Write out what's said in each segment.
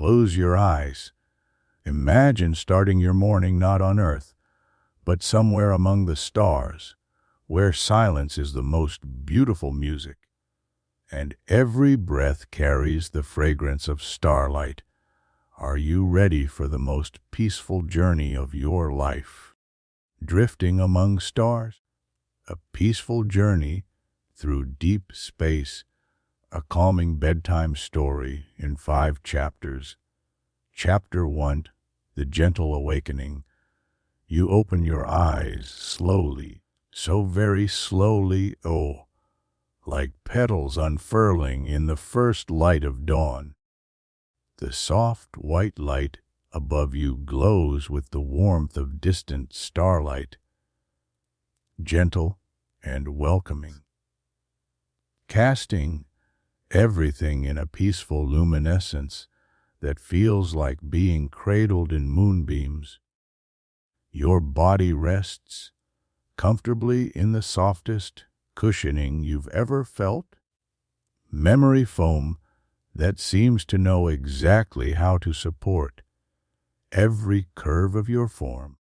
Close your eyes. Imagine starting your morning not on Earth, but somewhere among the stars, where silence is the most beautiful music, and every breath carries the fragrance of starlight. Are you ready for the most peaceful journey of your life? Drifting among stars? A peaceful journey through deep space, a calming bedtime story in 5 chapters. Chapter 1, The Gentle Awakening. You open your eyes slowly, so very slowly, oh, like petals unfurling in the first light of dawn. The soft white light above you glows with the warmth of distant starlight, gentle and welcoming, casting everything in a peaceful luminescence that feels like being cradled in moonbeams. Your body rests comfortably in the softest cushioning you've ever felt, memory foam that seems to know exactly how to support every curve of your form.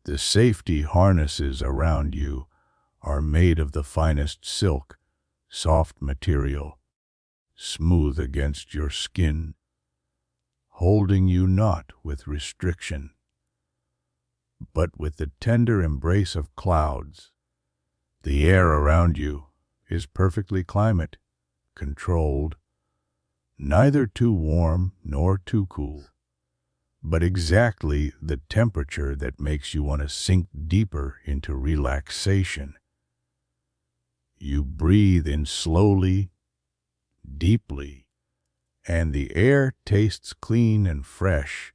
The safety harnesses around you are made of the finest silk, soft material, smooth against your skin, holding you not with restriction, but with the tender embrace of clouds. The air around you is perfectly climate controlled, neither too warm nor too cool, but exactly the temperature that makes you want to sink deeper into relaxation. You breathe in slowly, deeply, and the air tastes clean and fresh,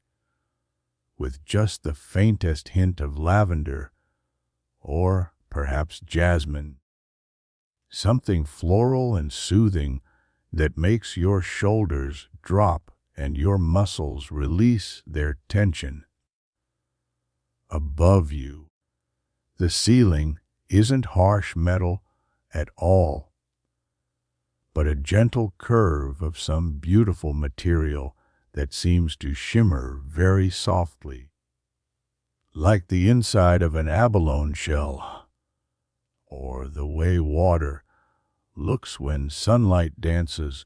with just the faintest hint of lavender or perhaps jasmine, something floral and soothing that makes your shoulders drop and your muscles release their tension. Above you, the ceiling isn't harsh metal at all, but a gentle curve of some beautiful material that seems to shimmer very softly, like the inside of an abalone shell, or the way water looks when sunlight dances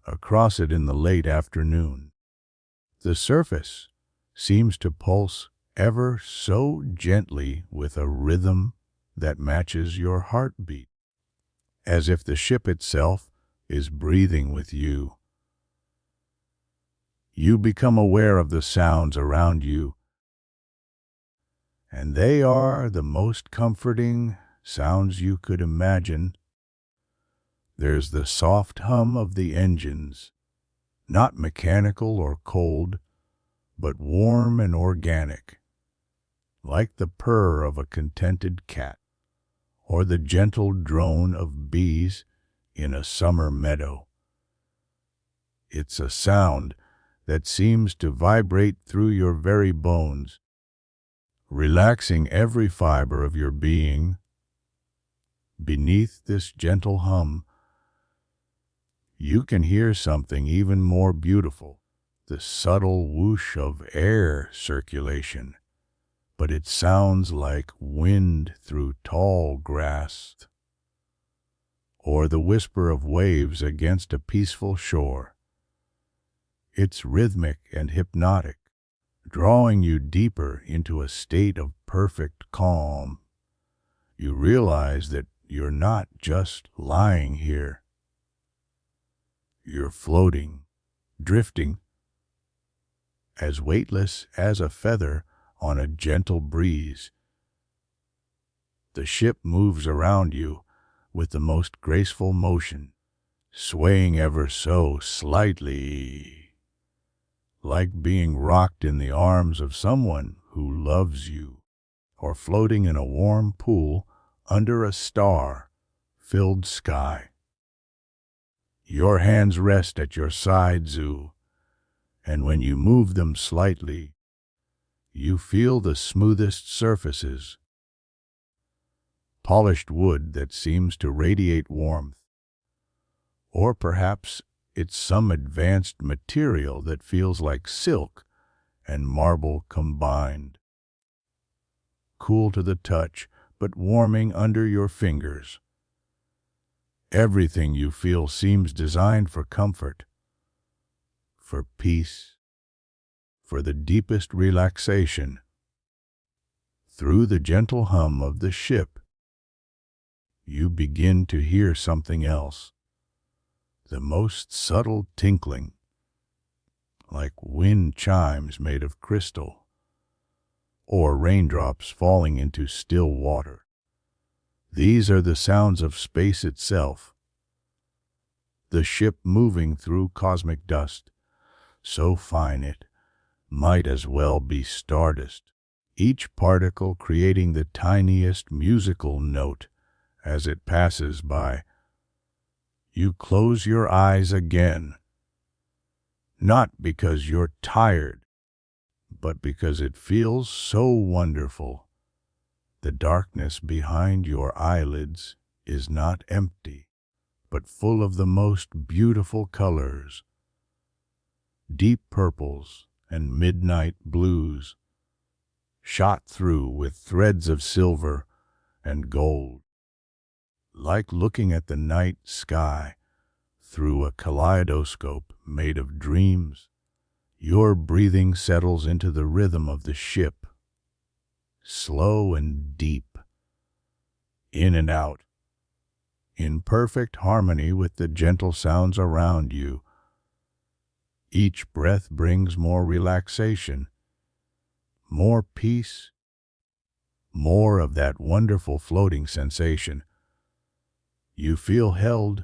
across it in the late afternoon. The surface seems to pulse ever so gently with a rhythm that matches your heartbeat, as if the ship itself is breathing with you. You become aware of the sounds around you, and they are the most comforting sounds you could imagine. There's the soft hum of the engines, not mechanical or cold, but warm and organic, like the purr of a contented cat, or the gentle drone of bees in a summer meadow. It's a sound that seems to vibrate through your very bones, relaxing every fiber of your being. Beneath this gentle hum, you can hear something even more beautiful, the subtle whoosh of air circulation, but it sounds like wind through tall grass, or the whisper of waves against a peaceful shore. It's rhythmic and hypnotic, drawing you deeper into a state of perfect calm. You realize that you're not just lying here. You're floating, drifting, as weightless as a feather on a gentle breeze. The ship moves around you with the most graceful motion, swaying ever so slightly, like being rocked in the arms of someone who loves you, or floating in a warm pool under a star-filled sky. Your hands rest at your sides, and when you move them slightly, you feel the smoothest surfaces, polished wood that seems to radiate warmth, or perhaps It's some advanced material that feels like silk and marble combined. Cool to the touch, but warming under your fingers. Everything you feel seems designed for comfort, for peace, for the deepest relaxation. Through the gentle hum of the ship, you begin to hear something else, the most subtle tinkling, like wind chimes made of crystal, or raindrops falling into still water. These are the sounds of space itself, the ship moving through cosmic dust, so fine it might as well be stardust, each particle creating the tiniest musical note as it passes by. You close your eyes again, not because you're tired, but because it feels so wonderful. The darkness behind your eyelids is not empty, but full of the most beautiful colors, deep purples and midnight blues, shot through with threads of silver and gold, like looking at the night sky through a kaleidoscope made of dreams. Your breathing settles into the rhythm of the ship, slow and deep, in and out, in perfect harmony with the gentle sounds around you. Each breath brings more relaxation, more peace, more of that wonderful floating sensation. You feel held,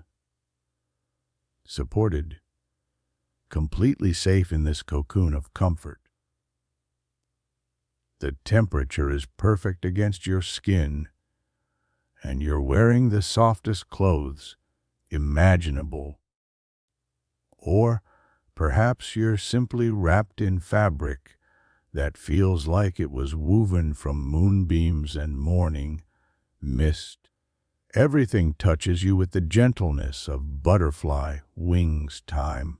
supported, completely safe in this cocoon of comfort. The temperature is perfect against your skin, and you're wearing the softest clothes imaginable. Or perhaps you're simply wrapped in fabric that feels like it was woven from moonbeams and morning mist. Everything touches you with the gentleness of butterfly wings. Time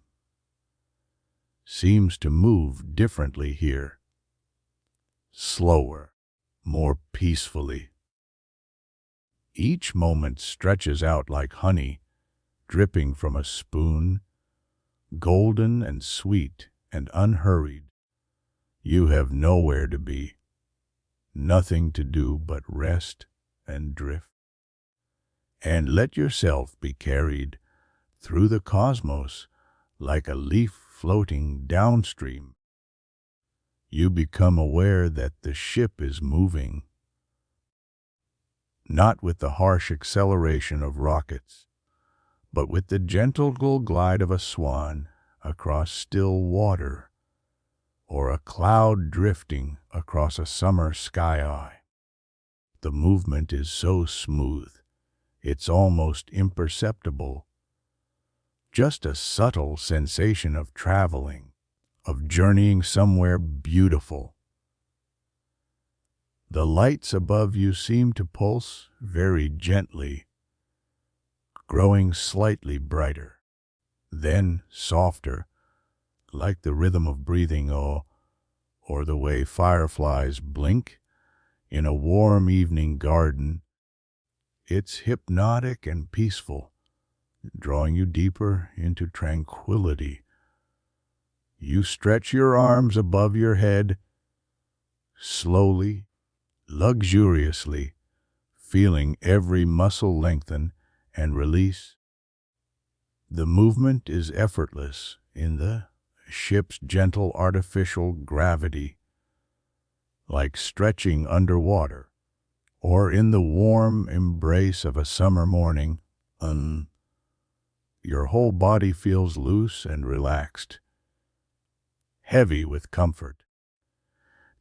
seems to move differently here, slower, more peacefully. Each moment stretches out like honey dripping from a spoon, golden and sweet and unhurried. You have nowhere to be, nothing to do but rest and drift, and let yourself be carried through the cosmos like a leaf floating downstream. You become aware that the ship is moving, not with the harsh acceleration of rockets, but with the gentle glide of a swan across still water, or a cloud drifting across a summer sky. The movement is so smooth, it's almost imperceptible, just a subtle sensation of traveling, of journeying somewhere beautiful. The lights above you seem to pulse very gently, growing slightly brighter, then softer, like the rhythm of breathing, or the way fireflies blink in a warm evening garden. It's hypnotic and peaceful, drawing you deeper into tranquility. You stretch your arms above your head, slowly, luxuriously, feeling every muscle lengthen and release. The movement is effortless in the ship's gentle artificial gravity, like stretching underwater, or in the warm embrace of a summer morning. Your whole body feels loose and relaxed, heavy with comfort.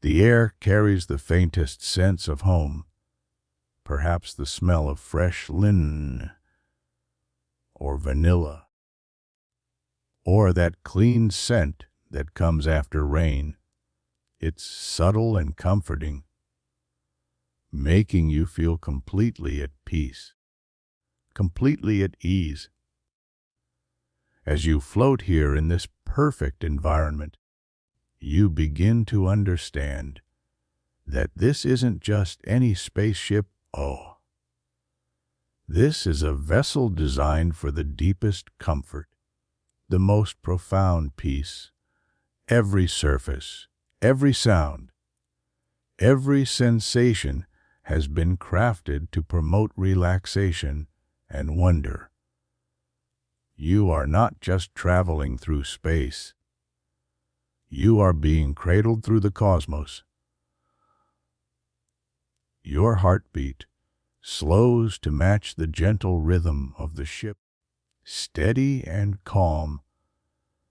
The air carries the faintest sense of home, perhaps the smell of fresh linen or vanilla, or that clean scent that comes after rain. It's subtle and comforting, making you feel completely at peace, completely at ease. As you float here in this perfect environment, you begin to understand that this isn't just any spaceship. Oh, this is a vessel designed for the deepest comfort, the most profound peace. Every surface, every sound, every sensation has been crafted to promote relaxation and wonder. You are not just traveling through space. You are being cradled through the cosmos. Your heartbeat slows to match the gentle rhythm of the ship, steady and calm,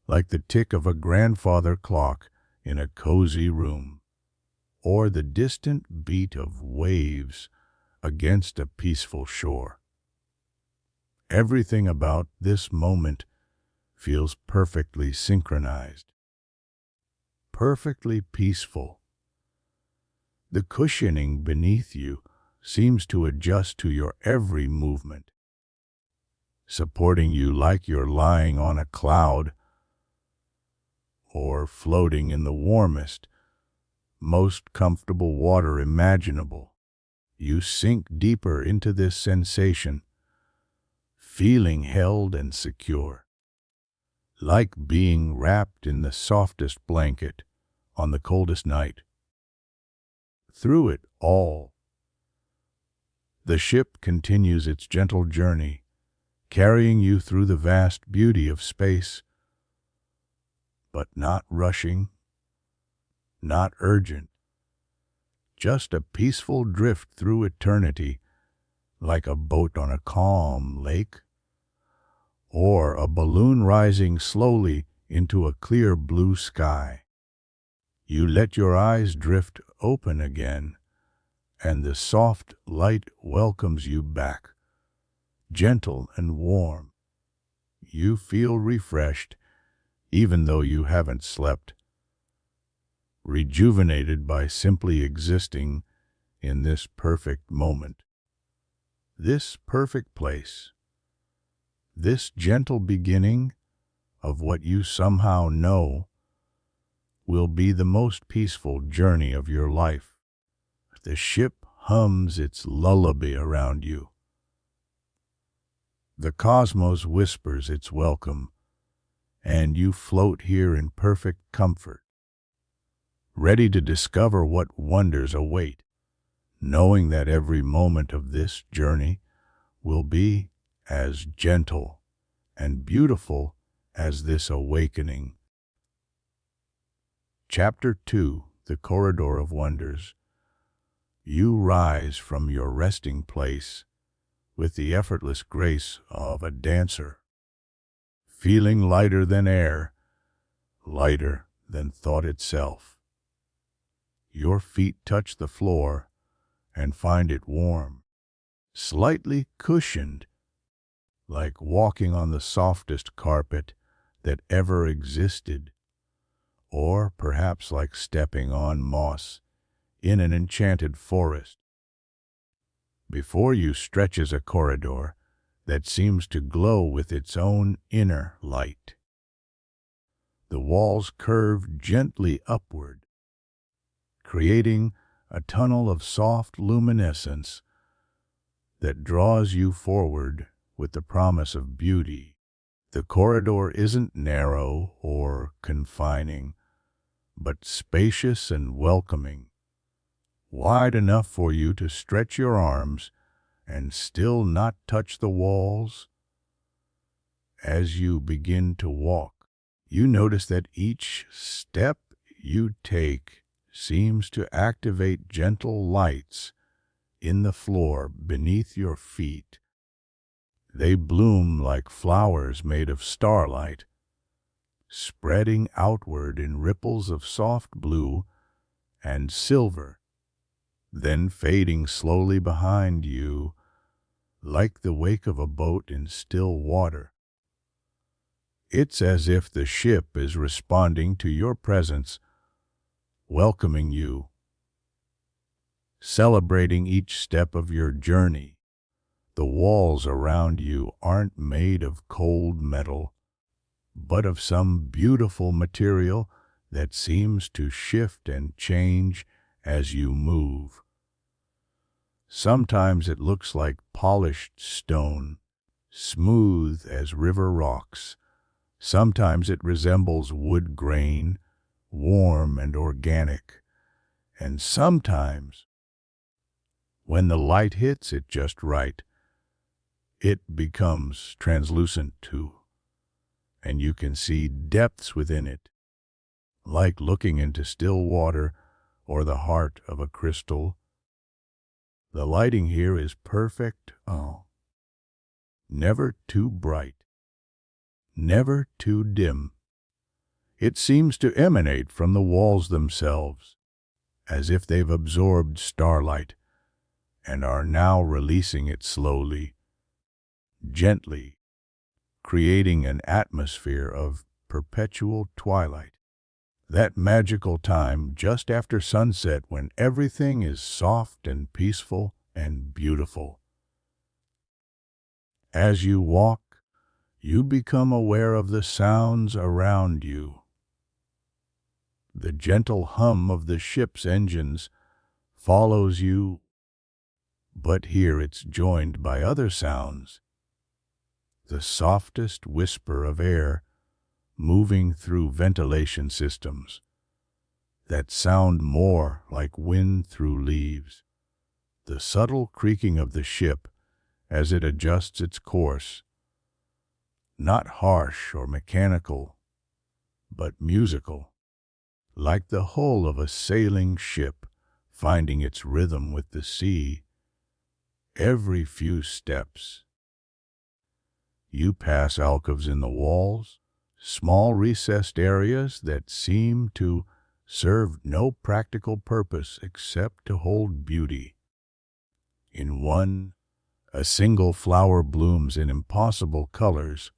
like the tick of a grandfather clock in a cozy room, or the distant beat of waves against a peaceful shore. Everything about this moment feels perfectly synchronized, perfectly peaceful. The cushioning beneath you seems to adjust to your every movement, supporting you like you're lying on a cloud or floating in the warmest, most comfortable water imaginable. You sink deeper into this sensation, feeling held and secure, like being wrapped in the softest blanket on the coldest night. Through it all, the ship continues its gentle journey, carrying you through the vast beauty of space, but not rushing, not urgent, just a peaceful drift through eternity, like a boat on a calm lake, or a balloon rising slowly into a clear blue sky. You let your eyes drift open again, and the soft light welcomes you back, gentle and warm. You feel refreshed, even though you haven't slept, rejuvenated by simply existing in this perfect moment, this perfect place, this gentle beginning of what you somehow know will be the most peaceful journey of your life. The ship hums its lullaby around you. The cosmos whispers its welcome, and you float here in perfect comfort, ready to discover what wonders await, knowing that every moment of this journey will be as gentle and beautiful as this awakening. Chapter 2: The Corridor of Wonders. You rise from your resting place with the effortless grace of a dancer, feeling lighter than air, lighter than thought itself. Your feet touch the floor and find it warm, slightly cushioned, like walking on the softest carpet that ever existed, or perhaps like stepping on moss in an enchanted forest. Before you stretches a corridor that seems to glow with its own inner light. The walls curve gently upward, creating a tunnel of soft luminescence that draws you forward with the promise of beauty. The corridor isn't narrow or confining, but spacious and welcoming, wide enough for you to stretch your arms and still not touch the walls. As you begin to walk, you notice that each step you take seems to activate gentle lights in the floor beneath your feet. They bloom like flowers made of starlight, spreading outward in ripples of soft blue and silver, then fading slowly behind you like the wake of a boat in still water. It's as if the ship is responding to your presence, welcoming you, celebrating each step of your journey. The walls around you aren't made of cold metal. but of some beautiful material that seems to shift and change as you move. Sometimes it looks like polished stone, smooth as river rocks. Sometimes it resembles wood grain, warm and organic. And sometimes, when the light hits it just right, it becomes translucent too, and you can see depths within it, like looking into still water or the heart of a crystal. The lighting here is perfect, never too bright, never too dim. It seems to emanate from the walls themselves, as if they've absorbed starlight and are now releasing it slowly, gently, creating an atmosphere of perpetual twilight. That magical time just after sunset when everything is soft and peaceful and beautiful. As you walk, you become aware of the sounds around you. The gentle hum of the ship's engines follows you, but here it's joined by other sounds. The softest whisper of air moving through ventilation systems that sound more like wind through leaves. The subtle creaking of the ship as it adjusts its course, not harsh or mechanical, but musical, like the hull of a sailing ship finding its rhythm with the sea. Every few steps, you pass alcoves in the walls, small recessed areas that seem to serve no practical purpose except to hold beauty. In one, a single flower blooms in impossible colors,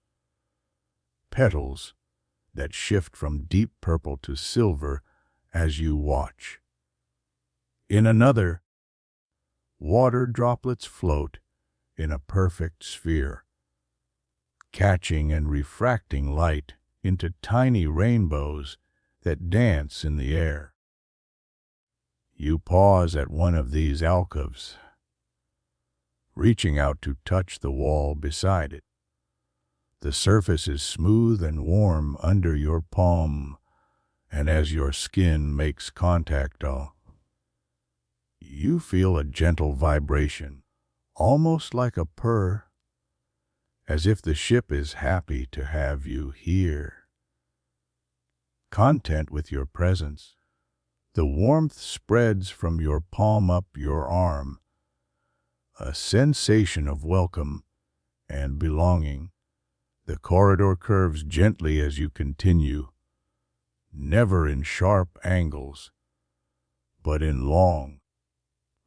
petals that shift from deep purple to silver as you watch. In another, water droplets float in a perfect sphere, catching and refracting light into tiny rainbows that dance in the air. You pause at one of these alcoves, reaching out to touch the wall beside it. The surface is smooth and warm under your palm, and as your skin makes contact, you feel a gentle vibration, almost like a purr, as if the ship is happy to have you here. Content with your presence, the warmth spreads from your palm up your arm, a sensation of welcome and belonging. The corridor curves gently as you continue, never in sharp angles, but in long,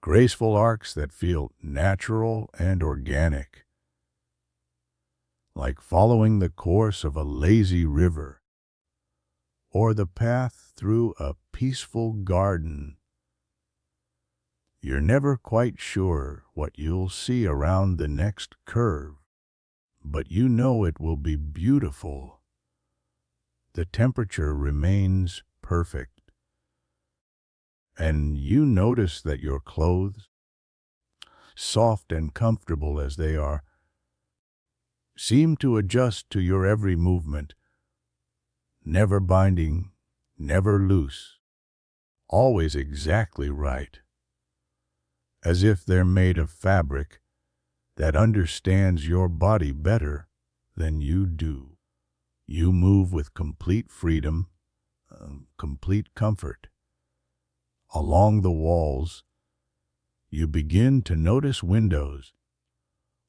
graceful arcs that feel natural and organic, like following the course of a lazy river or the path through a peaceful garden. You're never quite sure what you'll see around the next curve, but you know it will be beautiful. The temperature remains perfect, and you notice that your clothes, soft and comfortable as they are, seem to adjust to your every movement, never binding, never loose, always exactly right, as if they're made of fabric that understands your body better than you do. You move with complete freedom, complete comfort. Along the walls, you begin to notice windows,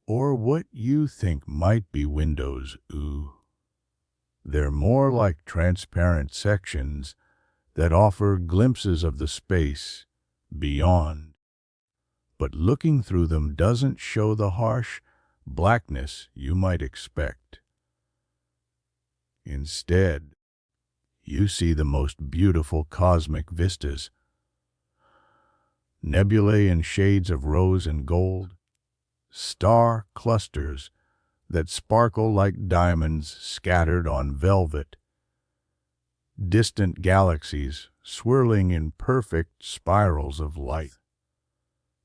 or what you think might be windows. They're more like transparent sections that offer glimpses of the space beyond. But looking through them doesn't show the harsh blackness you might expect. Instead, you see the most beautiful cosmic vistas, nebulae in shades of rose and gold, star clusters that sparkle like diamonds scattered on velvet, distant galaxies swirling in perfect spirals of light.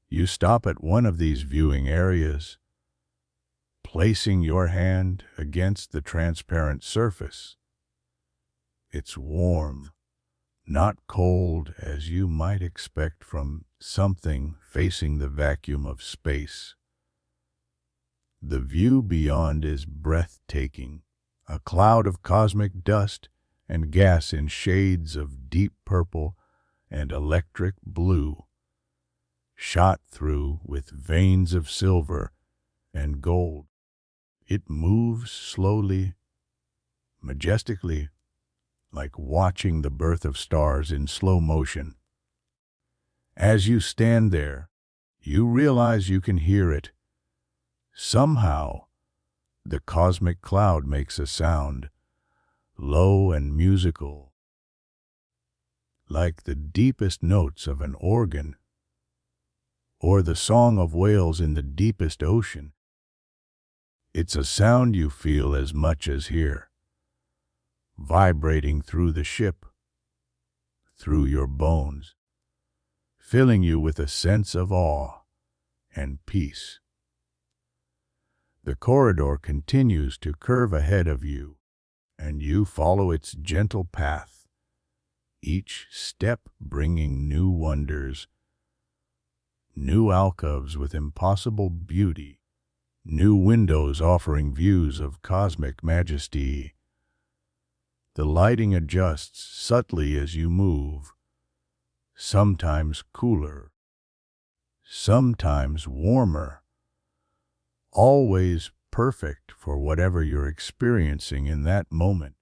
You stop at one of these viewing areas, placing your hand against the transparent surface. It's warm, not cold as you might expect from something facing the vacuum of space. The view beyond is breathtaking, a cloud of cosmic dust and gas in shades of deep purple and electric blue, shot through with veins of silver and gold. It moves slowly, majestically, like watching the birth of stars in slow motion. As you stand there, you realize you can hear it. Somehow, the cosmic cloud makes a sound, low and musical, like the deepest notes of an organ, or the song of whales in the deepest ocean. It's a sound you feel as much as hear, vibrating through the ship, through your bones, filling you with a sense of awe and peace. The corridor continues to curve ahead of you, and you follow its gentle path, each step bringing new wonders, new alcoves with impossible beauty, new windows offering views of cosmic majesty. The lighting adjusts subtly as you move, sometimes cooler, sometimes warmer, always perfect for whatever you're experiencing in that moment.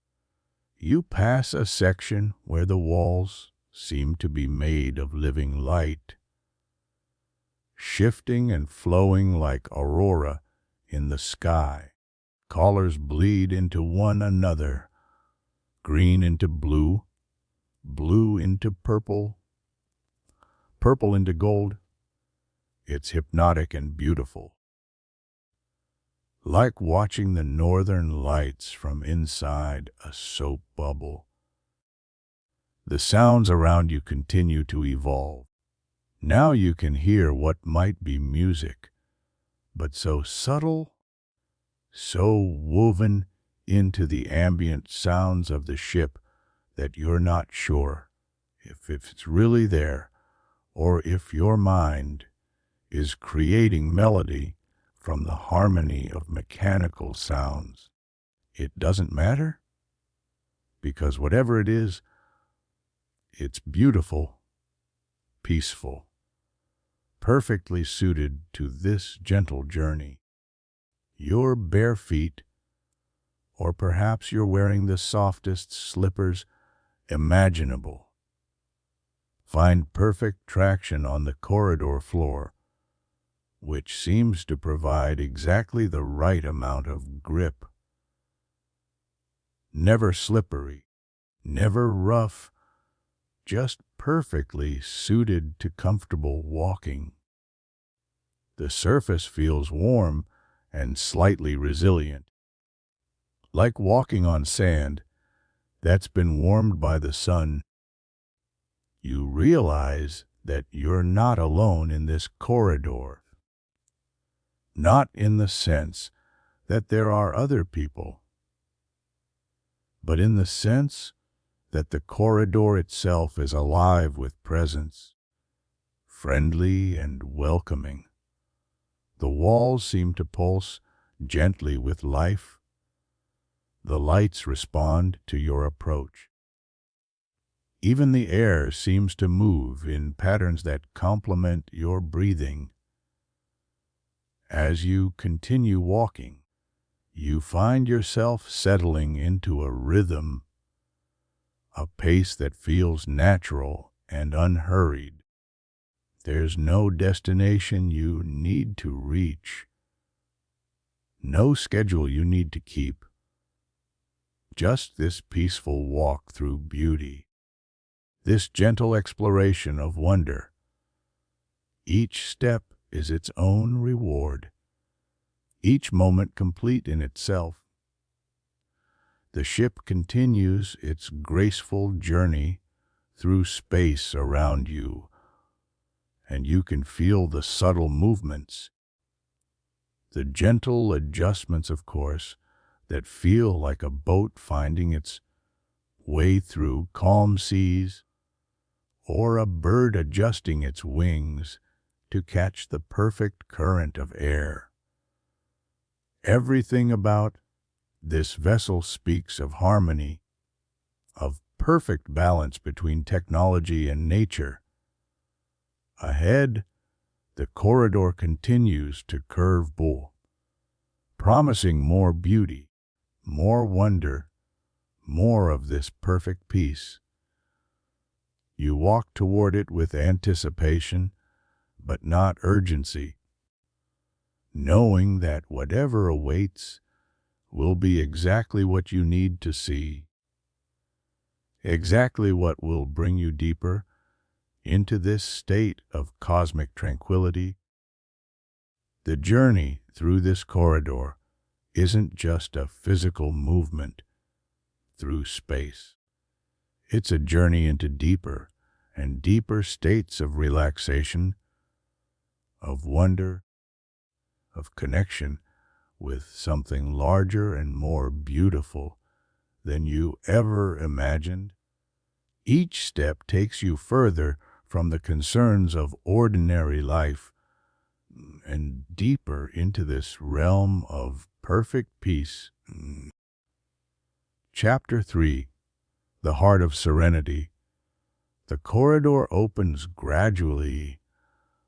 You pass a section where the walls seem to be made of living light, shifting and flowing like aurora in the sky. Colors bleed into one another, green into blue, blue into purple, purple into gold. It's hypnotic and beautiful, like watching the northern lights from inside a soap bubble. The sounds around you continue to evolve. Now you can hear what might be music, but so subtle, so woven into the ambient sounds of the ship that you're not sure if it's really there or if your mind is creating melody from the harmony of mechanical sounds. It doesn't matter, because whatever it is, it's beautiful, peaceful, perfectly suited to this gentle journey. Your bare feet, or perhaps you're wearing the softest slippers imaginable, find perfect traction on the corridor floor, which seems to provide exactly the right amount of grip. Never slippery, never rough, just perfectly suited to comfortable walking. The surface feels warm and slightly resilient, like walking on sand that's been warmed by the sun. You realize that you're not alone in this corridor. Not in the sense that there are other people, but in the sense that the corridor itself is alive with presence, friendly and welcoming. The walls seem to pulse gently with life. The lights respond to your approach. Even the air seems to move in patterns that complement your breathing. As you continue walking, you find yourself settling into a rhythm, a pace that feels natural and unhurried. There's no destination you need to reach, no schedule you need to keep, just this peaceful walk through beauty, this gentle exploration of wonder. Each step is its own reward. each moment complete in itself. The ship continues its graceful journey through space around you, and you can feel the subtle movements, the gentle adjustments, of course, that feel like a boat finding its way through calm seas, or a bird adjusting its wings to catch the perfect current of air. Everything about this vessel speaks of harmony, of perfect balance between technology and nature. Ahead, the corridor continues to curve bowl, promising more beauty, more wonder, more of this perfect peace. You walk toward it with anticipation, but not urgency, knowing that whatever awaits will be exactly what you need to see, exactly what will bring you deeper into this state of cosmic tranquility. The journey through this corridor isn't just a physical movement through space. It's a journey into deeper and deeper states of relaxation, of wonder, of connection with something larger and more beautiful than you ever imagined. Each step takes you further from the concerns of ordinary life and deeper into this realm of perfect peace. Chapter 3: The Heart of Serenity. The corridor opens gradually,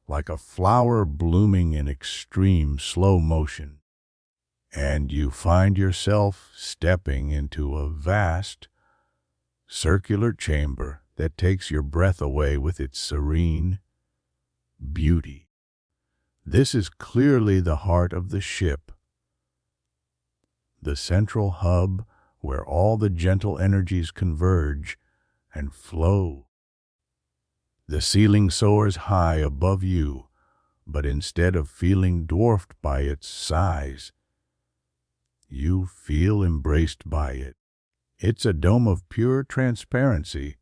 like a flower blooming in extreme slow motion, and you find yourself stepping into a vast, circular chamber that takes your breath away with its serene beauty. This is clearly the heart of the ship, the central hub where all the gentle energies converge and flow. The ceiling soars high above you, but instead of feeling dwarfed by its size, you feel embraced by it. It's a dome of pure transparency,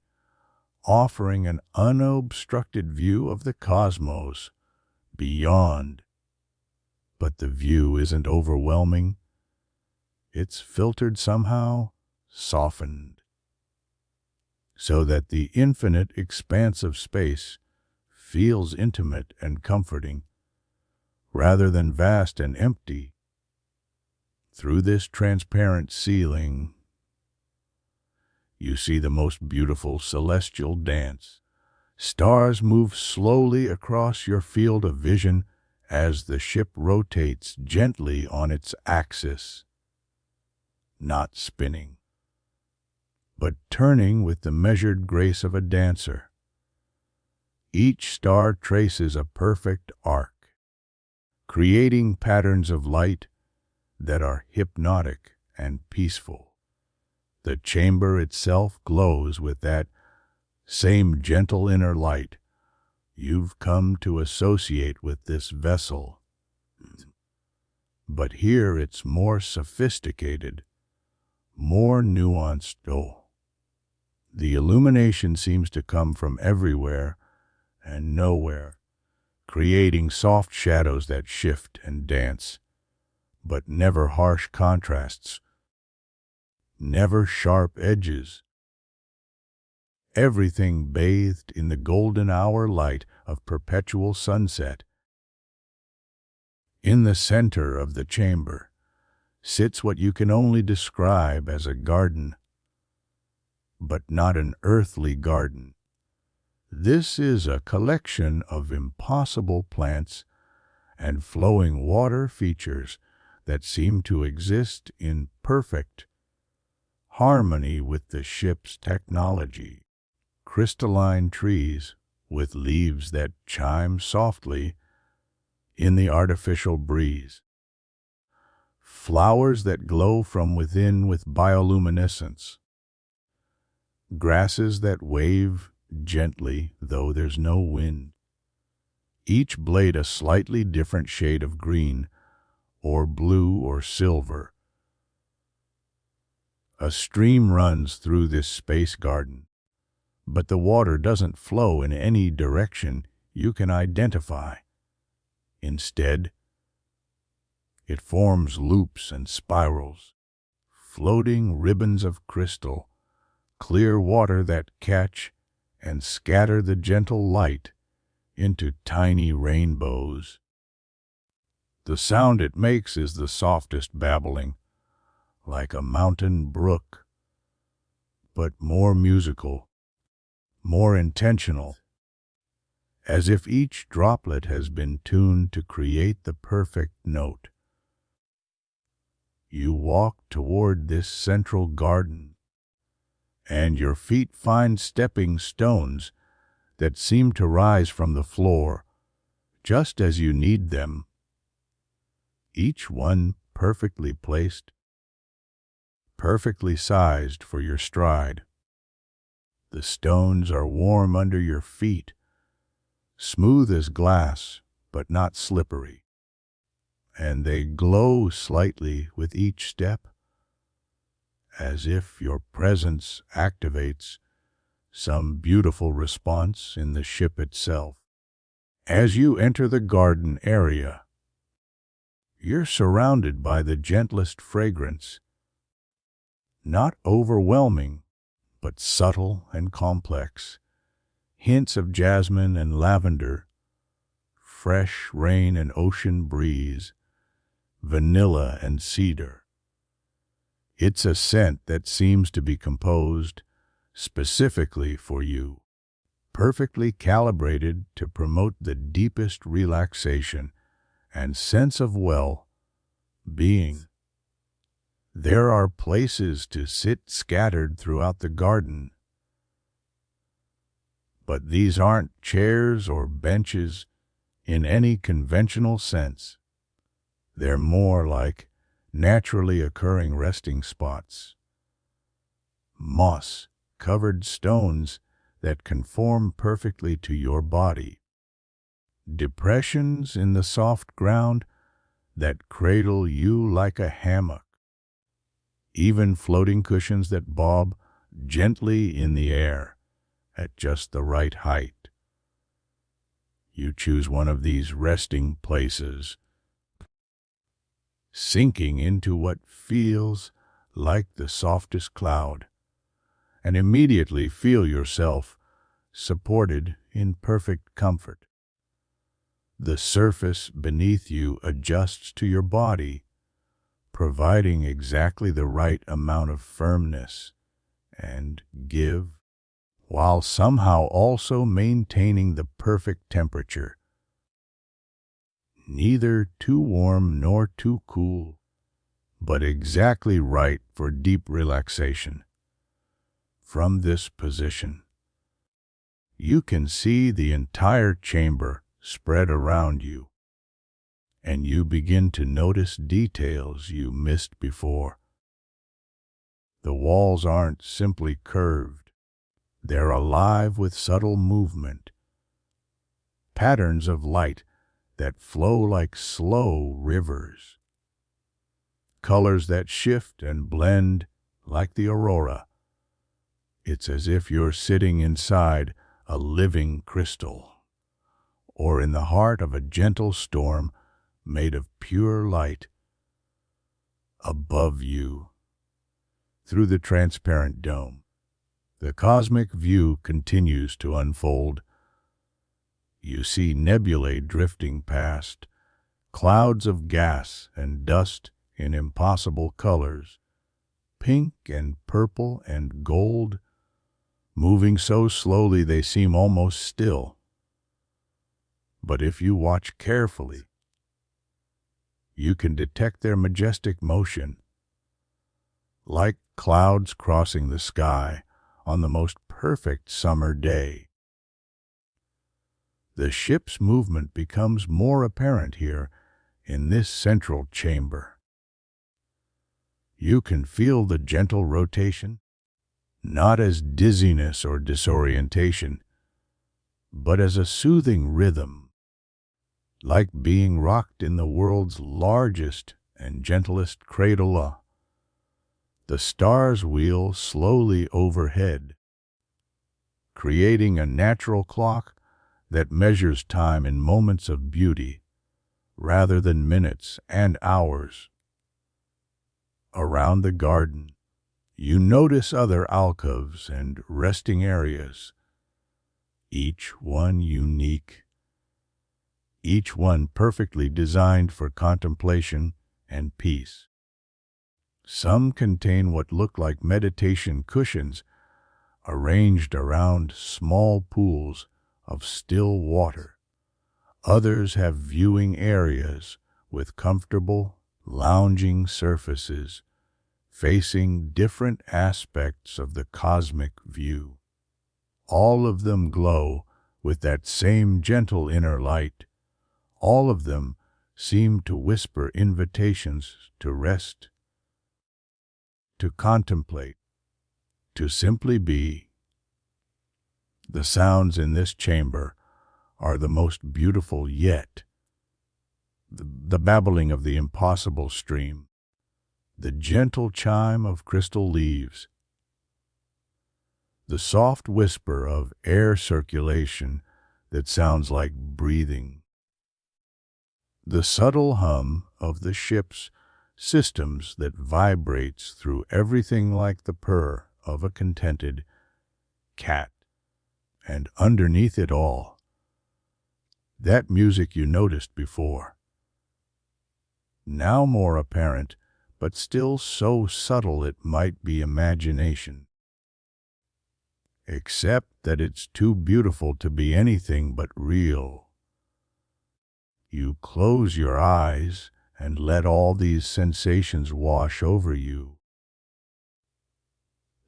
offering an unobstructed view of the cosmos beyond. But the view isn't overwhelming. It's filtered somehow, softened, so that the infinite expanse of space feels intimate and comforting, rather than vast and empty. Through this transparent ceiling, you see the most beautiful celestial dance. Stars move slowly across your field of vision as the ship rotates gently on its axis, not spinning, but turning with the measured grace of a dancer. Each star traces a perfect arc, creating patterns of light that are hypnotic and peaceful. The chamber itself glows with that same gentle inner light you've come to associate with this vessel. But here it's more sophisticated, more nuanced. The illumination seems to come from everywhere and nowhere, creating soft shadows that shift and dance, but never harsh contrasts, never sharp edges. Everything bathed in the golden hour light of perpetual sunset. In the center of the chamber sits what you can only describe as a garden, but not an earthly garden. This is a collection of impossible plants and flowing water features that seem to exist in perfect harmony with the ship's technology. Crystalline trees with leaves that chime softly in the artificial breeze. Flowers that glow from within with bioluminescence. Grasses that wave gently though there's no wind. Each blade a slightly different shade of green, or blue or silver. A stream runs through this space garden, but the water doesn't flow in any direction you can identify. Instead, it forms loops and spirals, floating ribbons of crystal, clear water that catch and scatter the gentle light into tiny rainbows. The sound it makes is the softest babbling, like a mountain brook, but more musical, more intentional, as if each droplet has been tuned to create the perfect note. You walk toward this central garden, and your feet find stepping stones that seem to rise from the floor just as you need them, each one perfectly placed, perfectly sized for your stride. The stones are warm under your feet, smooth as glass, but not slippery, and they glow slightly with each step, as if your presence activates some beautiful response in the ship itself. As you enter the garden area, you're surrounded by the gentlest fragrance, not overwhelming, but subtle and complex. Hints of jasmine and lavender, fresh rain and ocean breeze, vanilla and cedar. It's a scent that seems to be composed specifically for you, perfectly calibrated to promote the deepest relaxation and sense of well-being. There are places to sit scattered throughout the garden, but these aren't chairs or benches in any conventional sense. They're more like naturally occurring resting spots, moss-covered stones that conform perfectly to your body, depressions in the soft ground that cradle you like a hammock, even floating cushions that bob gently in the air at just the right height. You choose one of these resting places, sinking into what feels like the softest cloud, and immediately feel yourself supported in perfect comfort. The surface beneath you adjusts to your body, providing exactly the right amount of firmness and give, while somehow also maintaining the perfect temperature. Neither too warm nor too cool, but exactly right for deep relaxation. From this position, you can see the entire chamber spread around you, and you begin to notice details you missed before. The walls aren't simply curved. They're alive with subtle movement, patterns of light that flow like slow rivers, colors that shift and blend like the aurora. It's as if you're sitting inside a living crystal, or in the heart of a gentle storm made of pure light. Above you, through the transparent dome, the cosmic view continues to unfold. You see nebulae drifting past, clouds of gas and dust in impossible colors, pink and purple and gold, moving so slowly they seem almost still. But if you watch carefully, you can detect their majestic motion, like clouds crossing the sky on the most perfect summer day. The ship's movement becomes more apparent here in this central chamber. You can feel the gentle rotation, not as dizziness or disorientation, but as a soothing rhythm, like being rocked in the world's largest and gentlest cradle. The stars wheel slowly overhead, creating a natural clock that measures time in moments of beauty rather than minutes and hours. Around the garden, you notice other alcoves and resting areas, each one unique, each one perfectly designed for contemplation and peace. Some contain what look like meditation cushions arranged around small pools of still water. Others have viewing areas with comfortable, lounging surfaces facing different aspects of the cosmic view. All of them glow with that same gentle inner light. All of them seem to whisper invitations to rest, to contemplate, to simply be. The sounds in this chamber are the most beautiful yet. The babbling of the impossible stream, the gentle chime of crystal leaves, the soft whisper of air circulation that sounds like breathing, the subtle hum of the ship's systems that vibrates through everything like the purr of a contented cat. And underneath it all, that music you noticed before, now more apparent, but still so subtle it might be imagination. Except that it's too beautiful to be anything but real. You close your eyes and let all these sensations wash over you.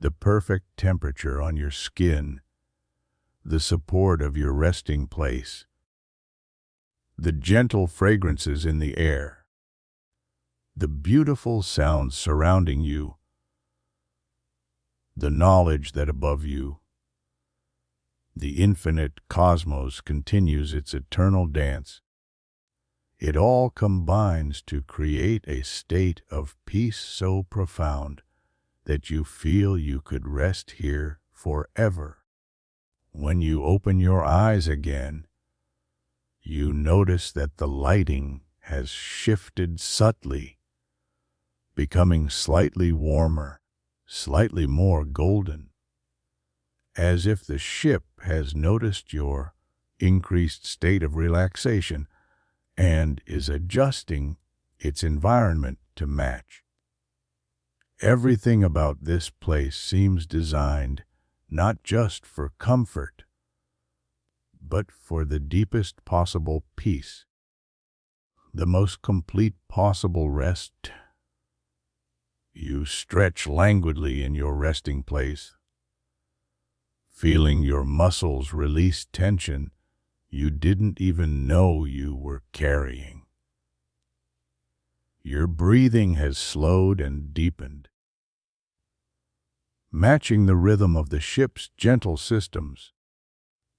The perfect temperature on your skin, the support of your resting place, the gentle fragrances in the air, the beautiful sounds surrounding you, the knowledge that above you, the infinite cosmos continues its eternal dance. It all combines to create a state of peace so profound that you feel you could rest here forever. When you open your eyes again, you notice that the lighting has shifted subtly, becoming slightly warmer, slightly more golden, as if the ship has noticed your increased state of relaxation and is adjusting its environment to match. Everything about this place seems designed not just for comfort, but for the deepest possible peace, the most complete possible rest. You stretch languidly in your resting place, feeling your muscles release tension you didn't even know you were carrying. Your breathing has slowed and deepened, matching the rhythm of the ship's gentle systems.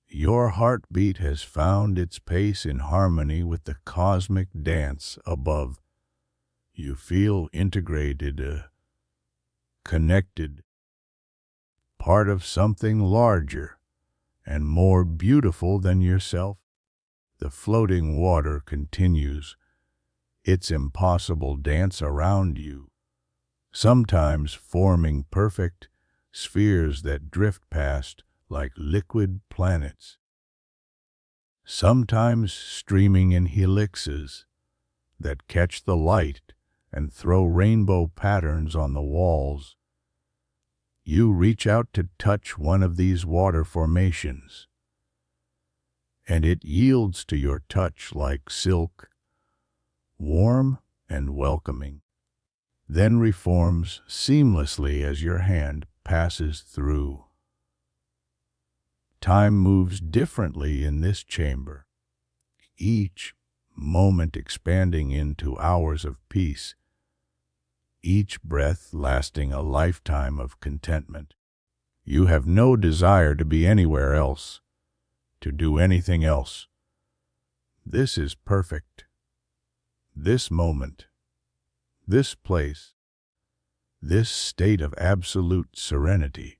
Your heartbeat has found its pace in harmony with the cosmic dance above. You feel integrated, connected, part of something larger and more beautiful than yourself. The floating water continues its impossible dance around you, sometimes forming perfect spheres that drift past like liquid planets, sometimes streaming in helixes that catch the light and throw rainbow patterns on the walls. You reach out to touch one of these water formations, and it yields to your touch like silk, warm and welcoming, then reforms seamlessly as your hand passes through. Time moves differently in this chamber, each moment expanding into hours of peace, each breath lasting a lifetime of contentment. You have no desire to be anywhere else, to do anything else. This is perfect. This moment, this place, this state of absolute serenity.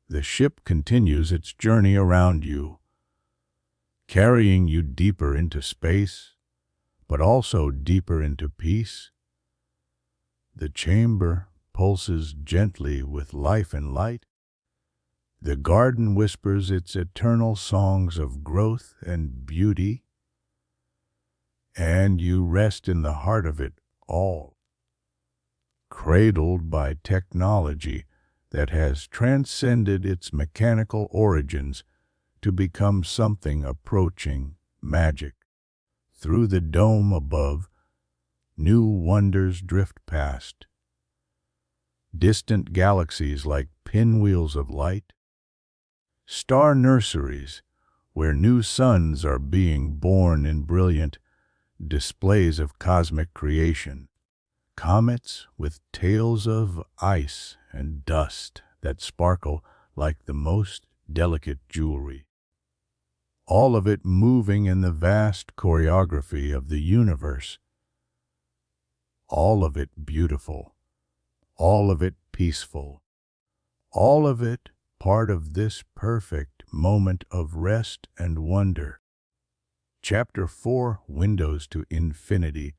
The ship continues its journey around you, carrying you deeper into space, but also deeper into peace. The chamber pulses gently with life and light. The garden whispers its eternal songs of growth and beauty, and you rest in the heart of it all, cradled by technology that has transcended its mechanical origins to become something approaching magic. Through the dome above, new wonders drift past. Distant galaxies like pinwheels of light. Star nurseries where new suns are being born in brilliant displays of cosmic creation. Comets with tails of ice and dust that sparkle like the most delicate jewelry. All of it moving in the vast choreography of the universe. All of it beautiful. All of it peaceful. All of it part of this perfect moment of rest and wonder. Chapter 4, Windows to Infinity.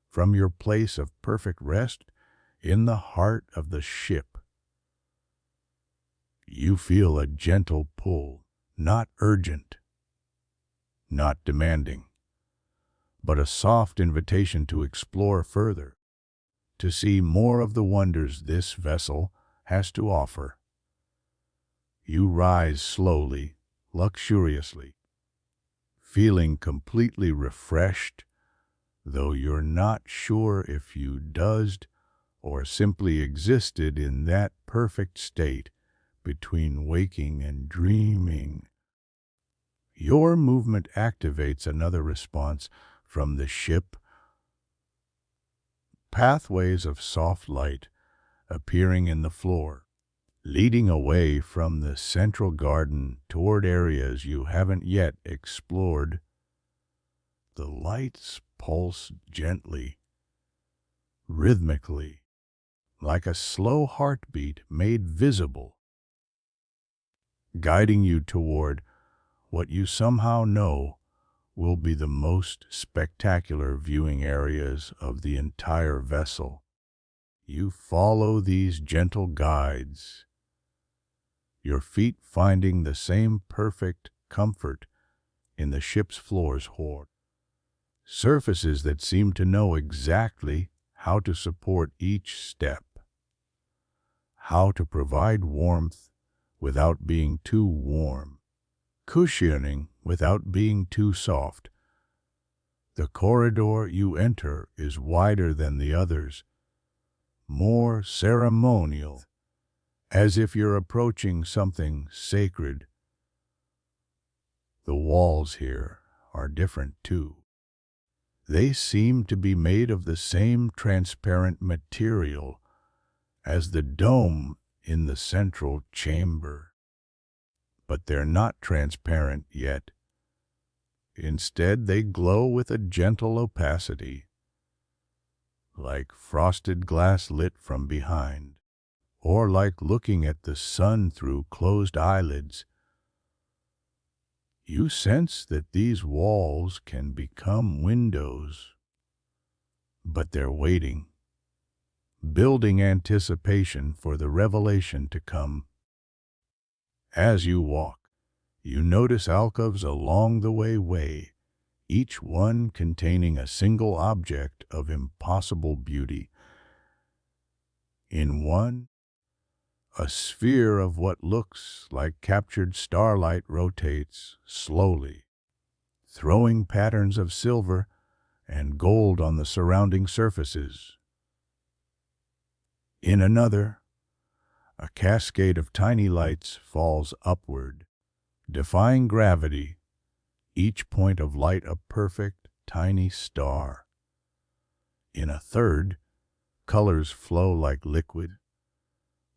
From your place of perfect rest in the heart of the ship, you feel a gentle pull, not urgent, not demanding, but a soft invitation to explore further, to see more of the wonders this vessel has to offer. You rise slowly, luxuriously, feeling completely refreshed, though you're not sure if you dozed or simply existed in that perfect state between waking and dreaming. Your movement activates another response from the ship. Pathways of soft light appearing in the floor, leading away from the central garden toward areas you haven't yet explored. The lights pulse gently, rhythmically, like a slow heartbeat made visible, guiding you toward what you somehow know will be the most spectacular viewing areas of the entire vessel. You follow these gentle guides, your feet finding the same perfect comfort in the ship's floor's hoard. Surfaces that seem to know exactly how to support each step, how to provide warmth without being too warm, cushioning without being too soft. The corridor you enter is wider than the others, more ceremonial, as if you're approaching something sacred. The walls here are different too. They seem to be made of the same transparent material as the dome in the central chamber. But they're not transparent yet. Instead, they glow with a gentle opacity, like frosted glass lit from behind, or like looking at the sun through closed eyelids. You sense that these walls can become windows, but they're waiting, building anticipation for the revelation to come. As you walk, you notice alcoves along the way, each one containing a single object of impossible beauty. In one, a sphere of what looks like captured starlight rotates slowly, throwing patterns of silver and gold on the surrounding surfaces. In another, a cascade of tiny lights falls upward, defying gravity, each point of light a perfect, tiny star. In a third, colors flow like liquid,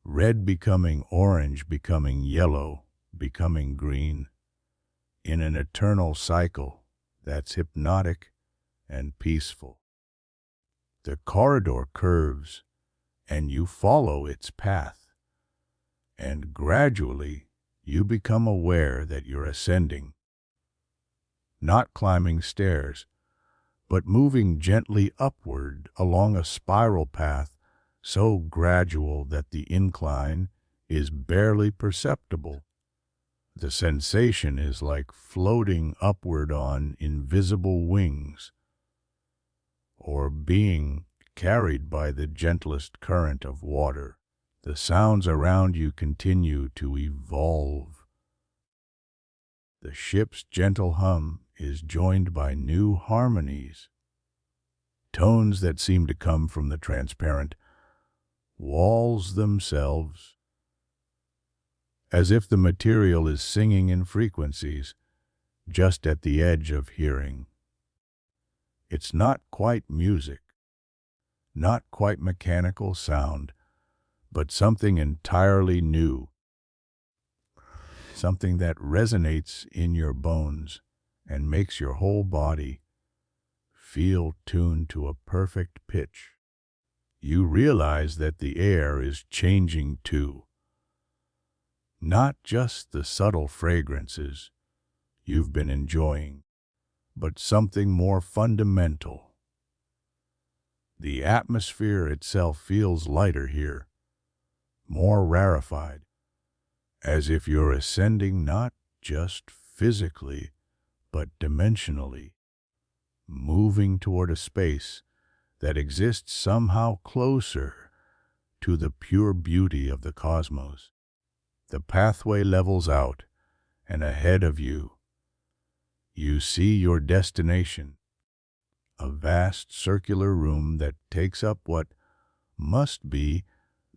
red becoming orange, becoming yellow, becoming green, in an eternal cycle that's hypnotic and peaceful. The corridor curves, and you follow its path, and gradually you become aware that you're ascending, not climbing stairs, but moving gently upward along a spiral path so gradual that the incline is barely perceptible. The sensation is like floating upward on invisible wings, or being carried by the gentlest current of water. The sounds around you continue to evolve. The ship's gentle hum is joined by new harmonies, tones that seem to come from the transparent walls themselves, as if the material is singing in frequencies just at the edge of hearing. It's not quite music, not quite mechanical sound, but something entirely new, something that resonates in your bones and makes your whole body feel tuned to a perfect pitch. You realize that the air is changing too. Not just the subtle fragrances you've been enjoying, but something more fundamental. The atmosphere itself feels lighter here, more rarefied, as if you're ascending not just physically, but dimensionally, moving toward a space that exists somehow closer to the pure beauty of the cosmos. The pathway levels out, and ahead of you, you see your destination, a vast circular room that takes up what must be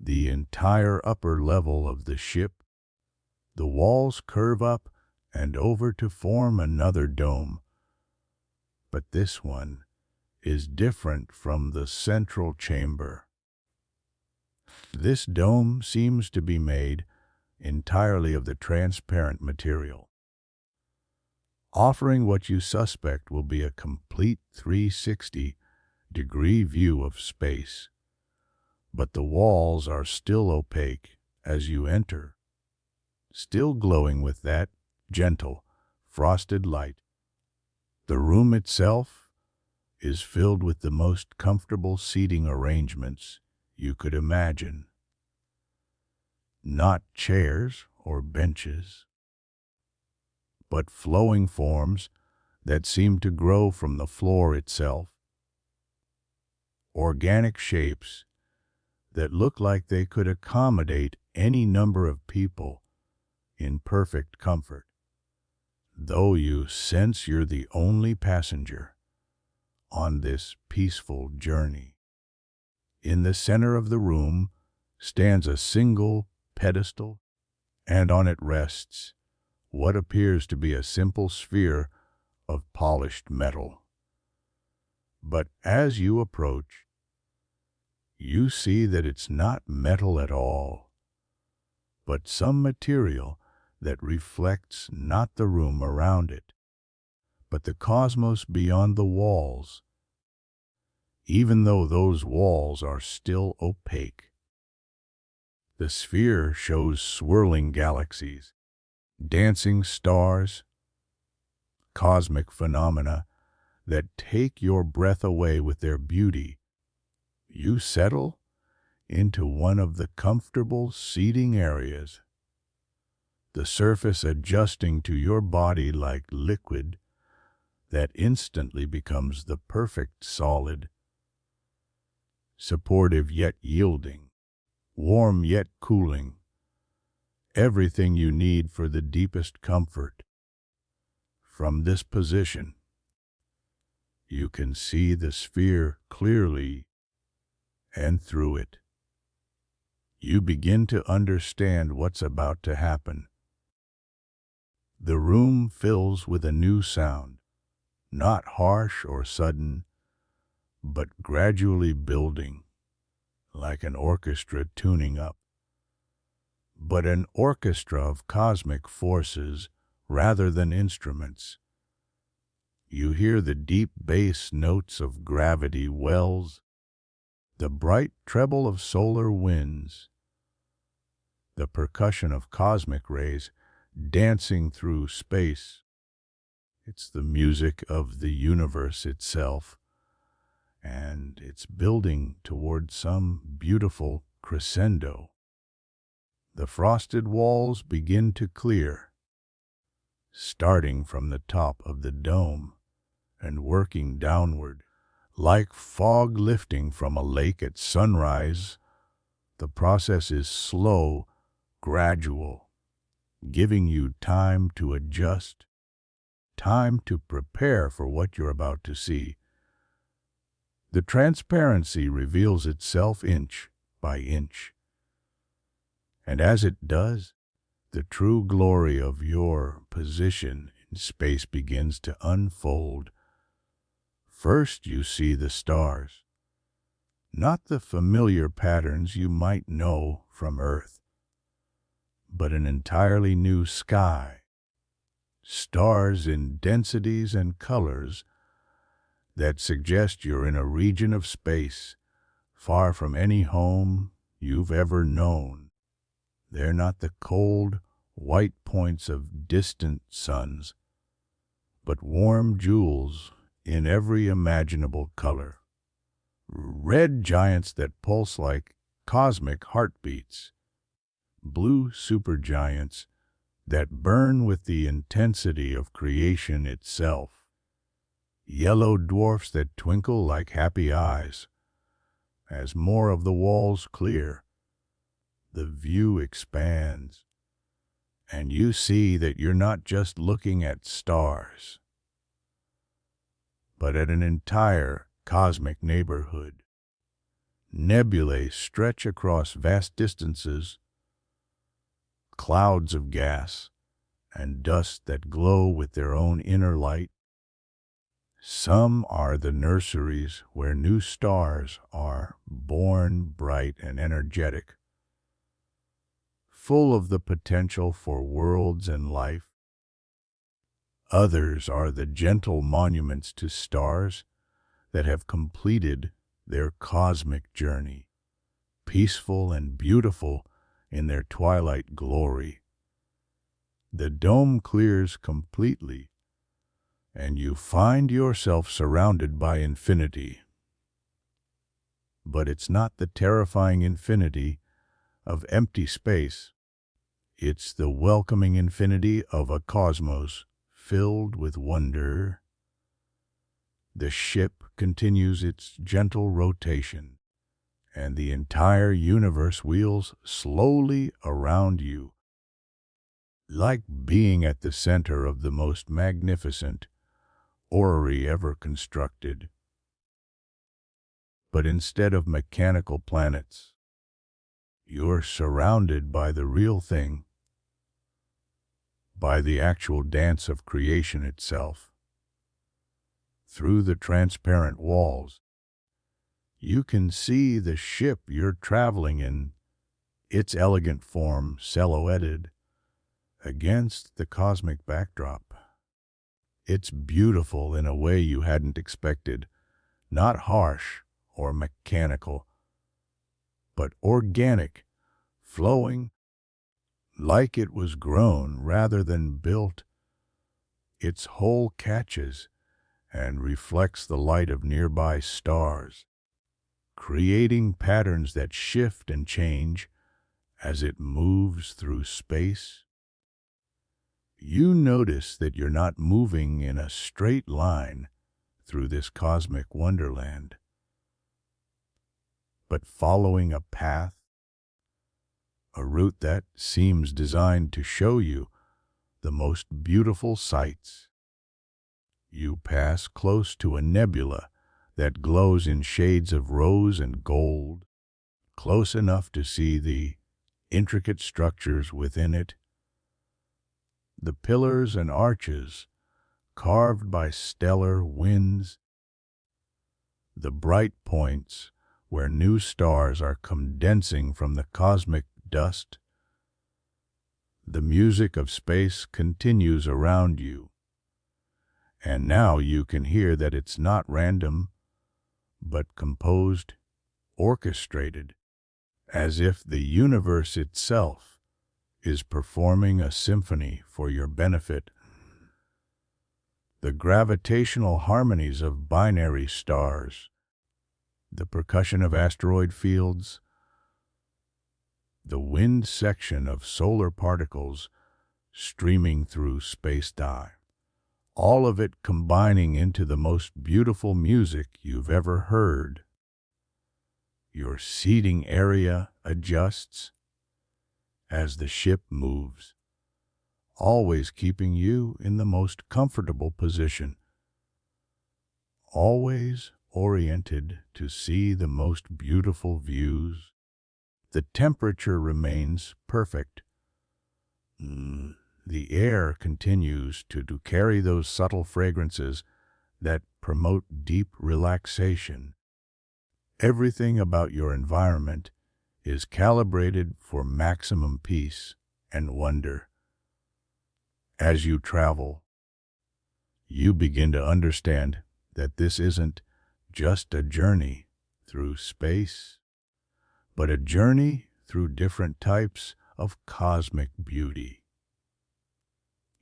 the entire upper level of the ship. The walls curve up and over to form another dome, but this one is different from the central chamber. This dome seems to be made entirely of the transparent material, offering what you suspect will be a complete 360-degree view of space. But the walls are still opaque as you enter, still glowing with that gentle, frosted light. The room itself is filled with the most comfortable seating arrangements you could imagine. Not chairs or benches, but flowing forms that seem to grow from the floor itself. Organic shapes that look like they could accommodate any number of people in perfect comfort, though you sense you're the only passenger on this peaceful journey. In the center of the room stands a single pedestal, and on it rests what appears to be a simple sphere of polished metal. But as you approach, you see that it's not metal at all, but some material that reflects not the room around it, but the cosmos beyond the walls, even though those walls are still opaque. The sphere shows swirling galaxies, dancing stars, cosmic phenomena that take your breath away with their beauty. You settle into one of the comfortable seating areas, the surface adjusting to your body like liquid that instantly becomes the perfect solid, supportive yet yielding, warm yet cooling, everything you need for the deepest comfort. From this position, you can see the sphere clearly, and through it, you begin to understand what's about to happen. The room fills with a new sound, not harsh or sudden, but gradually building, like an orchestra tuning up. But an orchestra of cosmic forces rather than instruments. You hear the deep bass notes of gravity wells, the bright treble of solar winds, the percussion of cosmic rays dancing through space. It's the music of the universe itself, and it's building toward some beautiful crescendo. The frosted walls begin to clear, starting from the top of the dome and working downward. Like fog lifting from a lake at sunrise, the process is slow, gradual, giving you time to adjust, time to prepare for what you're about to see. The transparency reveals itself inch by inch. And as it does, the true glory of your position in space begins to unfold. First you see the stars, not the familiar patterns you might know from Earth, but an entirely new sky. Stars in densities and colors that suggest you're in a region of space far from any home you've ever known. They're not the cold, white points of distant suns, but warm jewels in every imaginable color. Red giants that pulse like cosmic heartbeats, blue supergiants that burn with the intensity of creation itself, yellow dwarfs that twinkle like happy eyes. As more of the walls clear, the view expands, and you see that you're not just looking at stars, but at an entire cosmic neighborhood. Nebulae stretch across vast distances, clouds of gas and dust that glow with their own inner light. Some are the nurseries where new stars are born, bright and energetic, full of the potential for worlds and life. Others are the gentle monuments to stars that have completed their cosmic journey, peaceful and beautiful in their twilight glory. The dome clears completely, and you find yourself surrounded by infinity. But it's not the terrifying infinity of empty space. It's the welcoming infinity of a cosmos filled with wonder. The ship continues its gentle rotation, and the entire universe wheels slowly around you, like being at the center of the most magnificent orrery ever constructed. But instead of mechanical planets, you're surrounded by the real thing, by the actual dance of creation itself. Through the transparent walls, you can see the ship you're traveling in, its elegant form silhouetted against the cosmic backdrop. It's beautiful in a way you hadn't expected, not harsh or mechanical, but organic, flowing, like it was grown rather than built. Its hull catches and reflects the light of nearby stars, creating patterns that shift and change as it moves through space. You notice that you're not moving in a straight line through this cosmic wonderland, but following a path, a route that seems designed to show you the most beautiful sights. You pass close to a nebula that glows in shades of rose and gold, close enough to see the intricate structures within it. The pillars and arches carved by stellar winds, the bright points where new stars are condensing from the cosmic dust. The music of space continues around you, And now you can hear that it's not random, but composed, orchestrated, as if the universe itself is performing a symphony for your benefit. The gravitational harmonies of binary stars, the percussion of asteroid fields, the wind section of solar particles streaming through space-time, all of it combining into the most beautiful music you've ever heard. Your seating area adjusts as the ship moves, always keeping you in the most comfortable position, always oriented to see the most beautiful views. The temperature remains perfect. The air continues to carry those subtle fragrances that promote deep relaxation. Everything about your environment is calibrated for maximum peace and wonder. As you travel, you begin to understand that this isn't just a journey through space, but a journey through different types of cosmic beauty.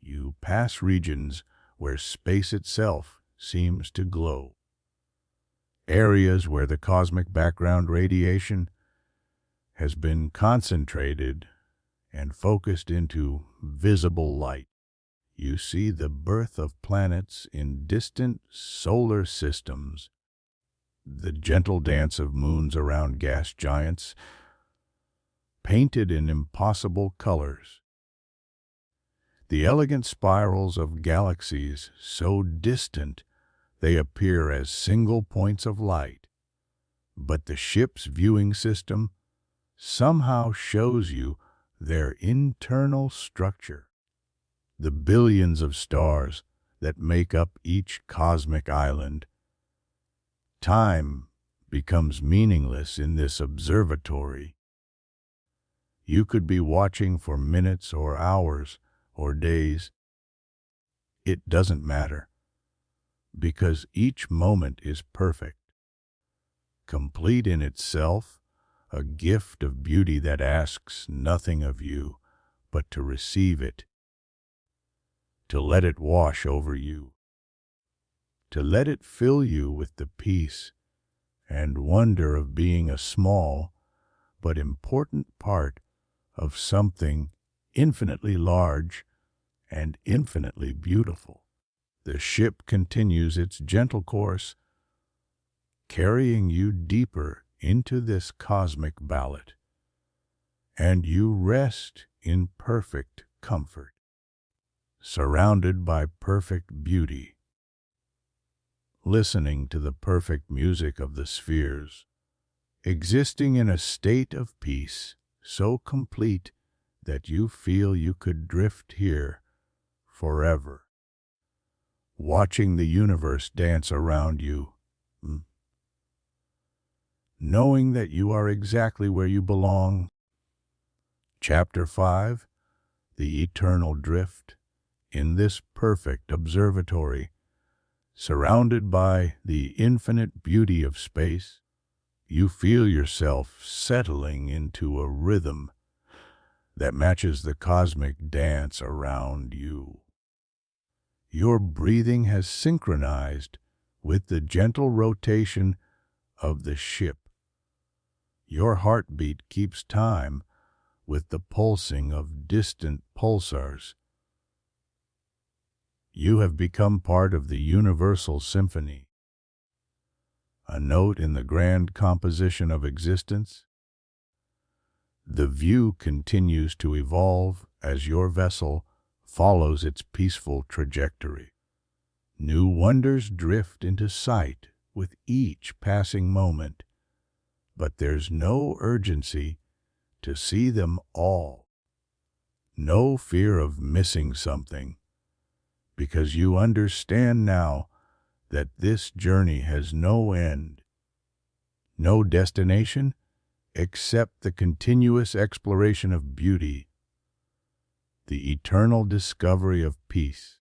You pass regions where space itself seems to glow, areas where the cosmic background radiation has been concentrated and focused into visible light. You see the birth of planets in distant solar systems, the gentle dance of moons around gas giants, painted in impossible colors, the elegant spirals of galaxies so distant they appear as single points of light. But the ship's viewing system somehow shows you their internal structure, the billions of stars that make up each cosmic island. Time becomes meaningless in this observatory. You could be watching for minutes or hours or days. It doesn't matter, because each moment is perfect, complete in itself, a gift of beauty that asks nothing of you but to receive it, to let it wash over you, to let it fill you with the peace and wonder of being a small but important part of something infinitely large and infinitely beautiful. The ship continues its gentle course, carrying you deeper into this cosmic ballad, and you rest in perfect comfort, surrounded by perfect beauty, listening to the perfect music of the spheres, existing in a state of peace so complete that you feel you could drift here forever, watching the universe dance around you, knowing that you are exactly where you belong. Chapter 5, The Eternal Drift. In this perfect observatory, surrounded by the infinite beauty of space, you feel yourself settling into a rhythm that matches the cosmic dance around you. Your breathing has synchronized with the gentle rotation of the ship. Your heartbeat keeps time with the pulsing of distant pulsars. You have become part of the universal symphony, a note in the grand composition of existence. The view continues to evolve as your vessel follows its peaceful trajectory. New wonders drift into sight with each passing moment, but there's no urgency to see them all. No fear of missing something, because you understand now that this journey has no end, no destination except the continuous exploration of beauty, the eternal discovery of peace.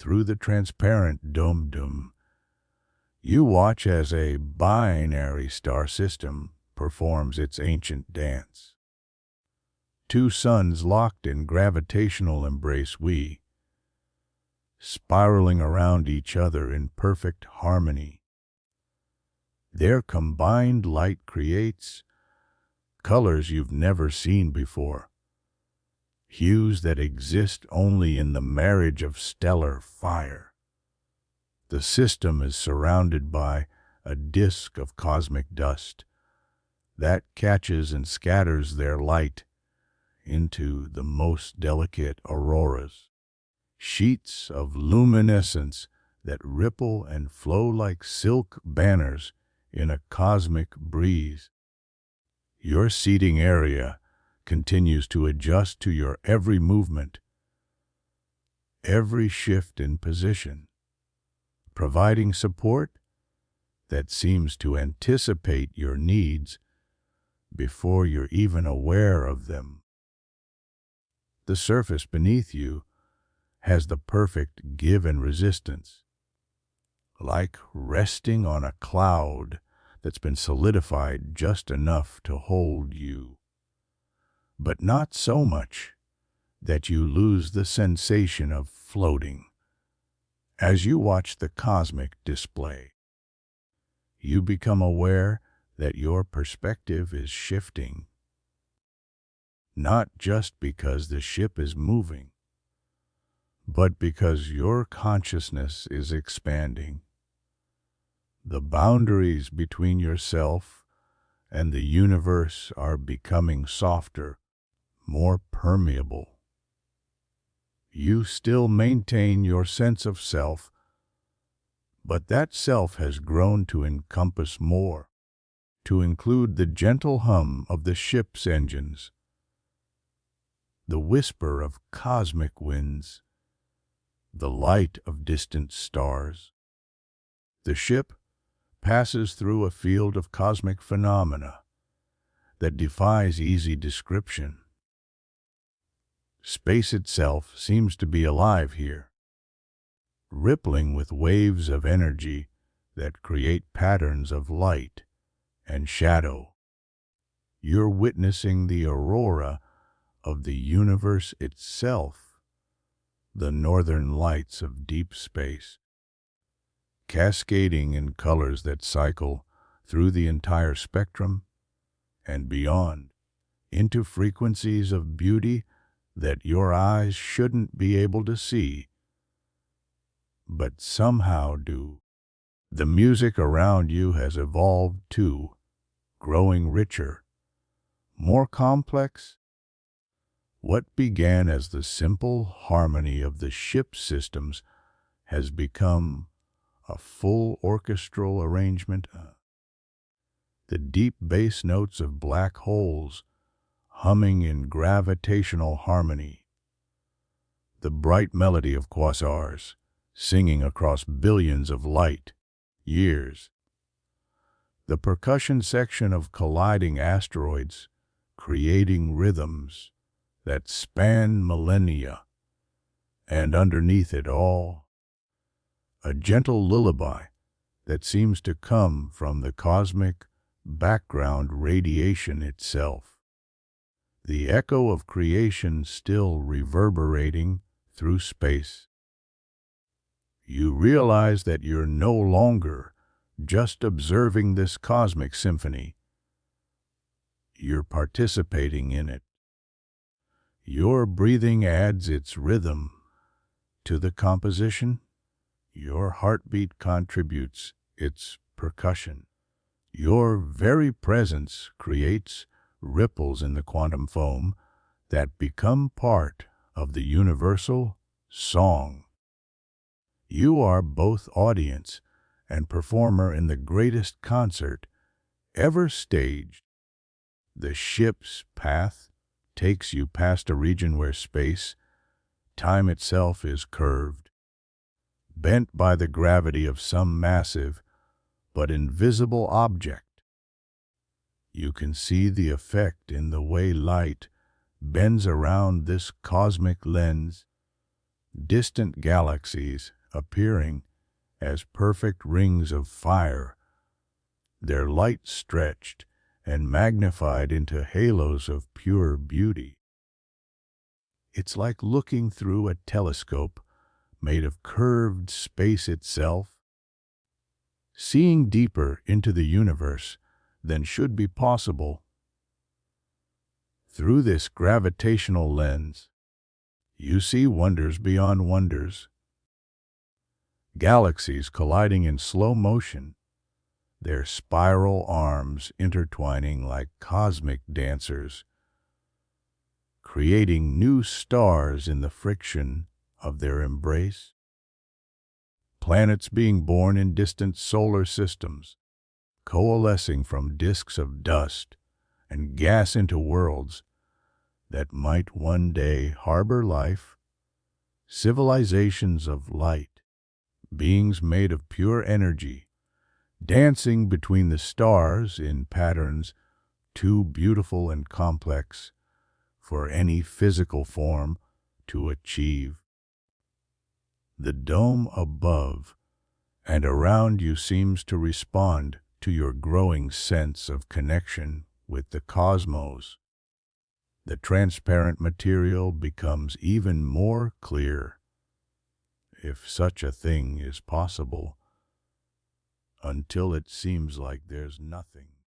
through the transparent dome. You watch as a binary star system performs its ancient dance. Two suns locked in gravitational embrace, spiraling around each other in perfect harmony. Their combined light creates colors you've never seen before, hues that exist only in the marriage of stellar fire. The system is surrounded by a disk of cosmic dust that catches and scatters their light into the most delicate auroras, sheets of luminescence that ripple and flow like silk banners in a cosmic breeze. Your seating area continues to adjust to your every movement, every shift in position, providing support that seems to anticipate your needs before you're even aware of them. The surface beneath you has the perfect give and resistance, like resting on a cloud that's been solidified just enough to hold you, but not so much that you lose the sensation of floating. As you watch the cosmic display, you become aware that your perspective is shifting, not just because the ship is moving, but because your consciousness is expanding. The boundaries between yourself and the universe are becoming softer, more permeable. You still maintain your sense of self, but that self has grown to encompass more, to include the gentle hum of the ship's engines, the whisper of cosmic winds, the light of distant stars. The ship passes through a field of cosmic phenomena that defies easy description. Space itself seems to be alive here, rippling with waves of energy that create patterns of light and shadow. You're witnessing the aurora of the universe itself, the northern lights of deep space, cascading in colors that cycle through the entire spectrum and beyond, into frequencies of beauty that your eyes shouldn't be able to see, but somehow do. The music around you has evolved too, growing richer, more complex. What began as the simple harmony of the ship's systems has become a full orchestral arrangement. The deep bass notes of black holes humming in gravitational harmony, the bright melody of quasars singing across billions of light years, the percussion section of colliding asteroids creating rhythms that span millennia, and underneath it all, a gentle lullaby that seems to come from the cosmic background radiation itself, the echo of creation still reverberating through space. You realize that you're no longer just observing this cosmic symphony. You're participating in it. Your breathing adds its rhythm to the composition. Your heartbeat contributes its percussion. Your very presence creates ripples in the quantum foam that become part of the universal song. You are both audience and performer in the greatest concert ever staged. The ship's path takes you past a region where space, time itself is curved, bent by the gravity of some massive but invisible object. You can see the effect in the way light bends around this cosmic lens, distant galaxies appearing as perfect rings of fire, their light stretched and magnified into halos of pure beauty. It's like looking through a telescope made of curved space itself, seeing deeper into the universe than should be possible. Through this gravitational lens, you see wonders beyond wonders, galaxies colliding in slow motion, their spiral arms intertwining like cosmic dancers, creating new stars in the friction of their embrace. Planets being born in distant solar systems, coalescing from disks of dust and gas into worlds that might one day harbor life, civilizations of light, beings made of pure energy, dancing between the stars in patterns too beautiful and complex for any physical form to achieve. The dome above and around you seems to respond to your growing sense of connection with the cosmos. The transparent material becomes even more clear, if such a thing is possible, until it seems like there's nothing.